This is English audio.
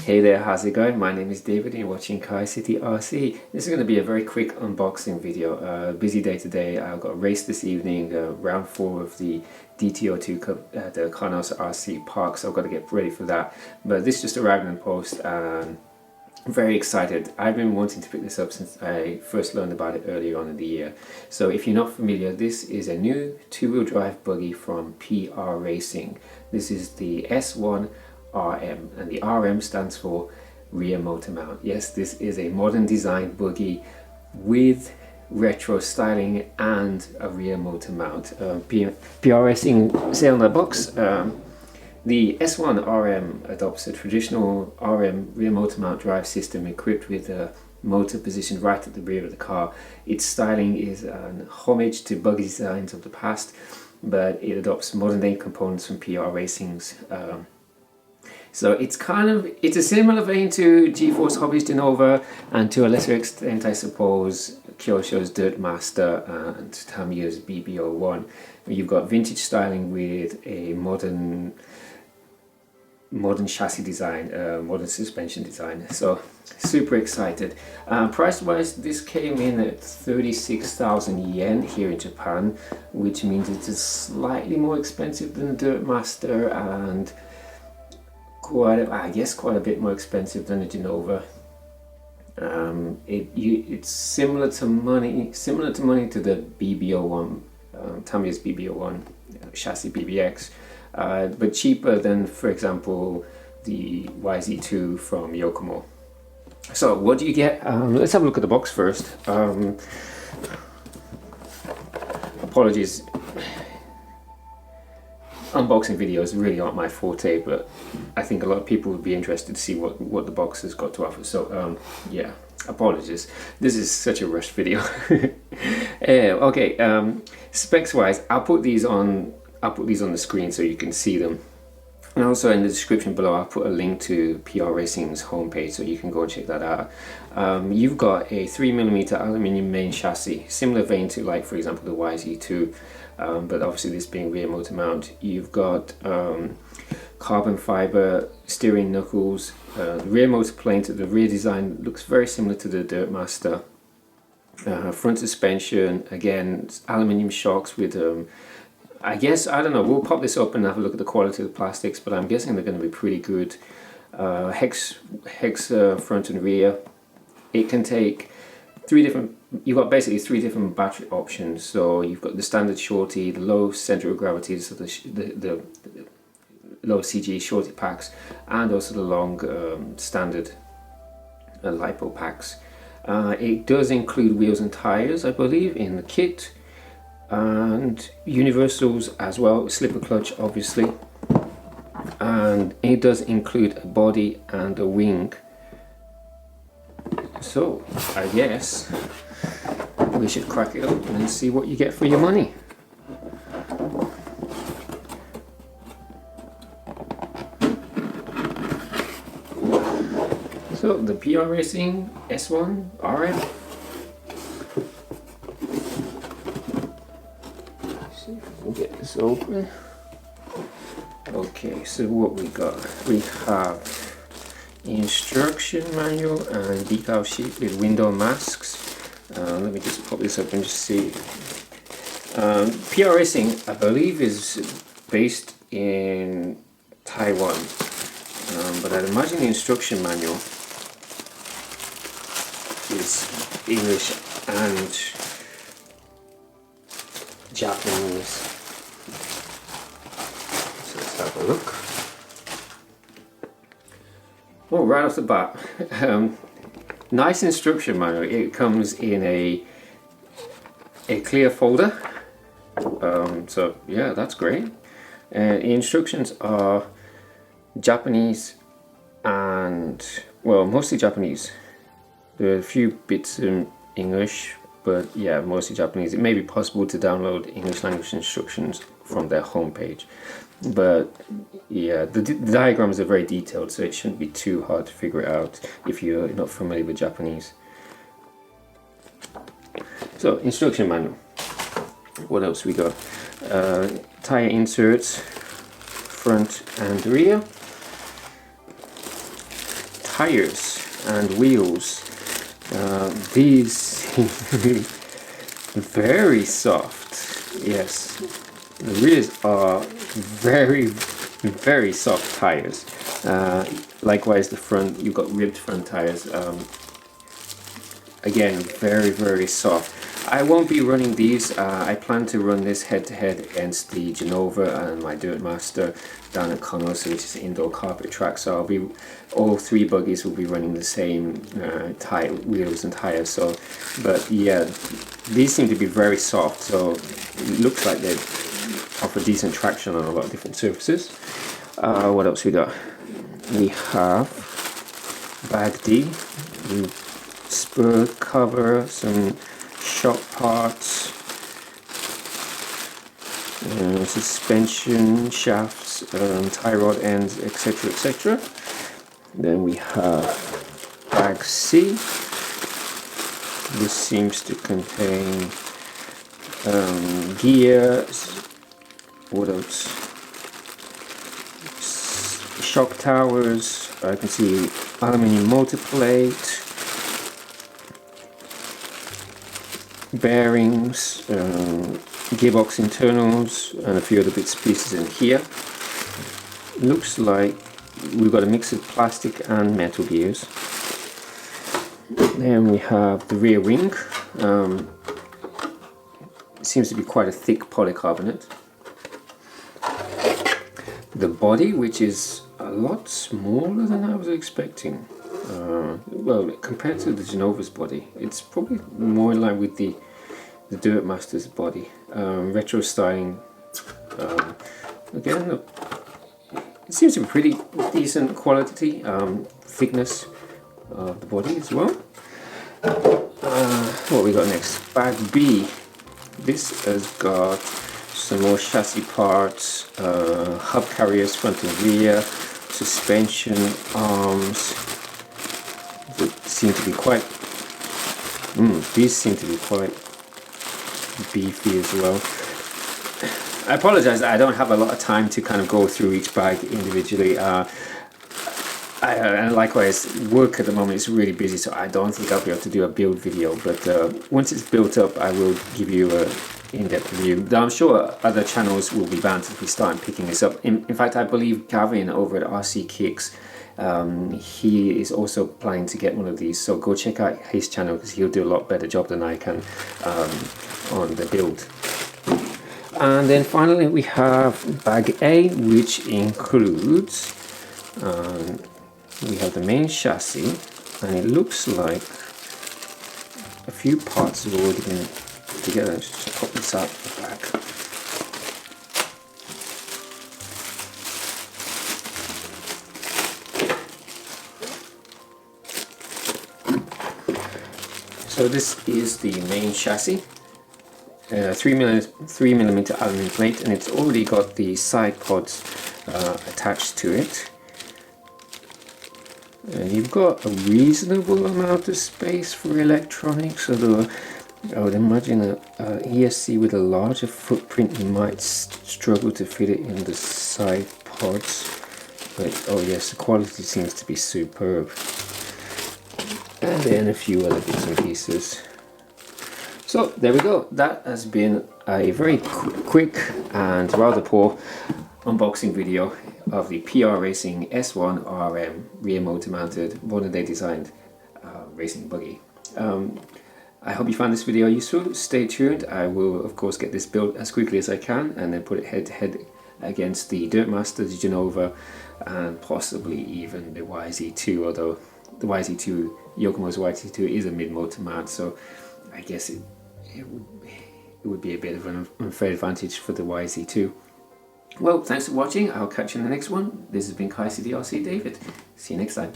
Hey there, how's it going? My name is David and you're watching Kai City RC. This is going to be a very quick unboxing video. Busy day today. I've got a race this evening, round 4 of the DTO2 Cup at the Carnos RC Park, so I've got to get ready for that. But this just arrived in the post and I'm very excited. I've been wanting to pick this up since I first learned about it earlier on in the year. So if you're not familiar, this is a new two-wheel drive buggy from PR Racing. This is the S1 RM, and the RM stands for rear motor mount. Yes, this is a modern design buggy with retro styling and a rear motor mount. PR Racing say on the box, the S1 RM adopts a traditional RM rear motor mount drive system equipped with a motor positioned right at the rear of the car. Its styling is an homage to buggy designs of the past, but it adopts modern day components from PR Racing's so it's a similar vein to G-Force Hobbies Genova, and to a lesser extent I suppose Kyosho's Dirt Master and Tamiya's BB01. You've got vintage styling with a modern chassis design, modern suspension design. So super excited. Price wise, this came in at 36,000 yen here in Japan, which means it is slightly more expensive than Dirt Master and quite a bit more expensive than a Genova. It's similar to money to the BB01, Tamiya's BB01 chassis BBX, but cheaper than, for example, the YZ2 from Yokomo. So what do you get? Let's have a look at the box first. Apologies. Unboxing videos really aren't my forte, but I think a lot of people would be interested to see what the box has got to offer. So yeah, apologies. This is such a rushed video. Okay, specs wise, I'll put these on the screen so you can see them. And also in the description below I'll put a link to PR Racing's homepage so you can go and check that out. You've got a 3mm aluminium main chassis, similar vein to, like, for example, the YZ2, but obviously this being rear motor mount. You've got carbon fiber steering knuckles. The rear motor plane to the rear design looks very similar to the Dirt Master. Front suspension, again, aluminium shocks with I don't know, we'll pop this up and have a look at the quality of the plastics, but I'm guessing they're going to be pretty good. Hex front and rear. It can take you've got basically 3 different battery options. So you've got the standard shorty, the low center of gravity, so the low CG shorty packs, and also the long standard LiPo packs. It does include wheels and tires, I believe, in the kit, and universals as well, slipper clutch obviously, and it does include a body and a wing. So I guess we should crack it open and see what you get for your money. So the PR Racing S1 RM. We'll get this open. Okay, so what we have instruction manual and decal sheet with window masks. Let me just pop this up and just see. PR Racing, I believe, is based in Taiwan, but I'd imagine the instruction manual is English and Japanese. So let's have a look. Oh, right off the bat, nice instruction manual. It comes in a clear folder, so yeah, that's great. And the instructions are Japanese and, well, mostly Japanese. There are a few bits in English, but yeah, mostly Japanese. It may be possible to download English language instructions from their homepage, but yeah, the diagrams are very detailed, so it shouldn't be too hard to figure it out if you're not familiar with Japanese. So, instruction manual. What else we got? Tire inserts, front and rear. tires and wheels. These seem to be very soft. Yes, the rears are very soft tires. Likewise the front, you've got ribbed front tires. Again, very soft. I won't be running these. I plan to run this head-to-head against the Genova and my Dirt Master down at Connors, which is an indoor carpet track. So all three buggies will be running the same wheels and tires. So, but yeah, these seem to be very soft. So it looks like they offer decent traction on a lot of different surfaces. What else we got? We have Buggy, spur cover, some shock parts, suspension shafts, tie rod ends, etc. Then we have bag C. This seems to contain gears. What else? Shock towers. I can see aluminium motor plate, bearings, gearbox internals, and a few other bits and pieces in here. Looks like we've got a mix of plastic and metal gears. Then we have the rear wing. It seems to be quite a thick polycarbonate. The body, which is a lot smaller than I was expecting. Well, compared to the Genova's body, it's probably more in line with the Dirt Master's body. Retro styling. Again, it seems to be pretty decent quality, thickness of the body as well. What we got next? Bag B. This has got some more chassis parts, hub carriers front and rear, suspension arms. Seem to be quite. These seem to be quite beefy as well. I apologize that I don't have a lot of time to kind of go through each bag individually. And likewise, work at the moment is really busy, so I don't think I'll be able to do a build video. But once it's built up, I will give you a in-depth review. Though I'm sure other channels will be bound to be starting picking this up. In fact, I believe Gavin over at RC Kicks, he is also planning to get one of these, so go check out his channel because he'll do a lot better job than I can on the build. And then finally we have bag A, which includes we have the main chassis, and it looks like a few parts have already been put together. Let's just pop this out of the bag. So this is the main chassis, 3mm aluminum plate, and it's already got the side pods attached to it. And you've got a reasonable amount of space for electronics, although I would imagine an ESC with a larger footprint might struggle to fit it in the side pods. But oh yes, the quality seems to be superb. And then a few other bits and pieces. So there we go. That has been a very quick and rather poor unboxing video of the PR Racing S1 RM rear motor mounted modern day designed racing buggy. I hope you found this video useful. Stay tuned. I will of course get this built as quickly as I can and then put it head to head against the Dirt Master, the Genova, and possibly even the YZ2, although the YZ2, Yokomo's YZ2 is a mid-motor mount, so I guess it would be a bit of an unfair advantage for the YZ2. Well, thanks for watching. I'll catch you in the next one. This has been KaiCityRC David. See you next time.